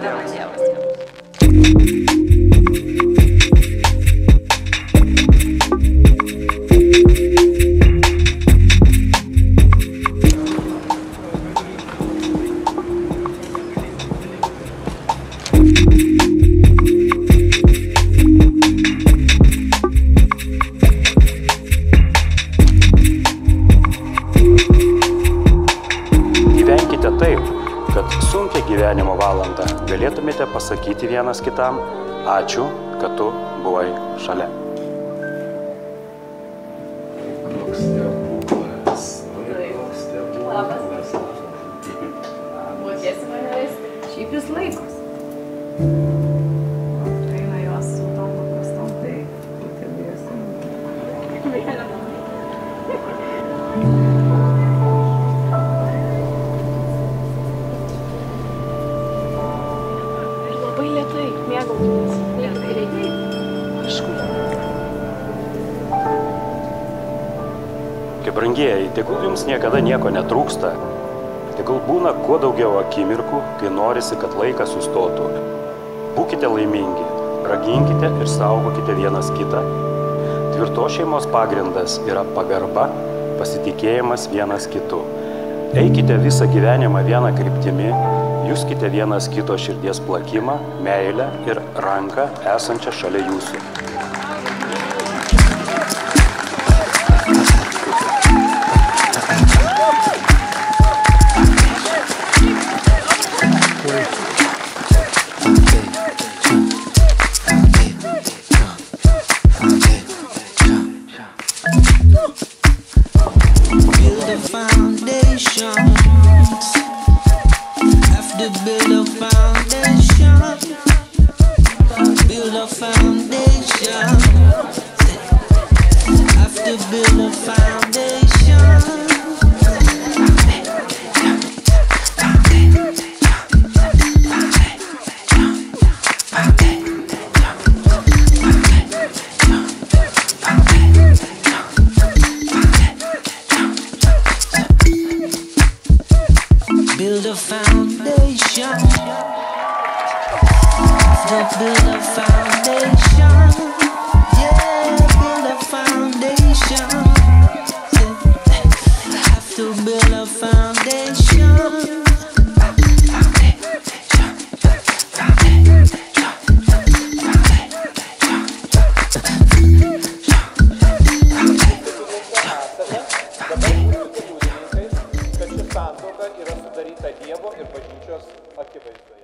padeda Dievas. Gyvenkite taip, kad sunkią gyvenimo valandą galėtumėte pasakyti vienas kitam ačiū, kad tu buvai šalia. Koks stebuklas. Labas. Mokėsi mane vesti. Šiaip jis laikos. Eina jos su tom paprastom. Taip, būtėlėsim. Labai lėtai, mėgautumės. Lėtai. Aišku. Kaip brangieji, tegul jums niekada nieko netrūksta. Tegul būna kuo daugiau akimirkų, kai norisi, kad laikas sustotų. Būkite laimingi, raginkite ir saugokite vienas kitą. Tvirtos šeimos pagrindas yra pagarba, pasitikėjimas vienas kitu. Eikite visą gyvenimą vieną kryptimi, juskite vienas kito širdies plakimą, meilę ir ranką esančią šalia jūsų. Build a foundation. Have to build a foundation. Build a foundation. Have to build a foundation. Build a foundation. Build a foundation. Yeah, build a foundation. Have to build a foundation. Kad ši santuoka yra sudaryta Dievo ir bažnyčios akivaizdoje.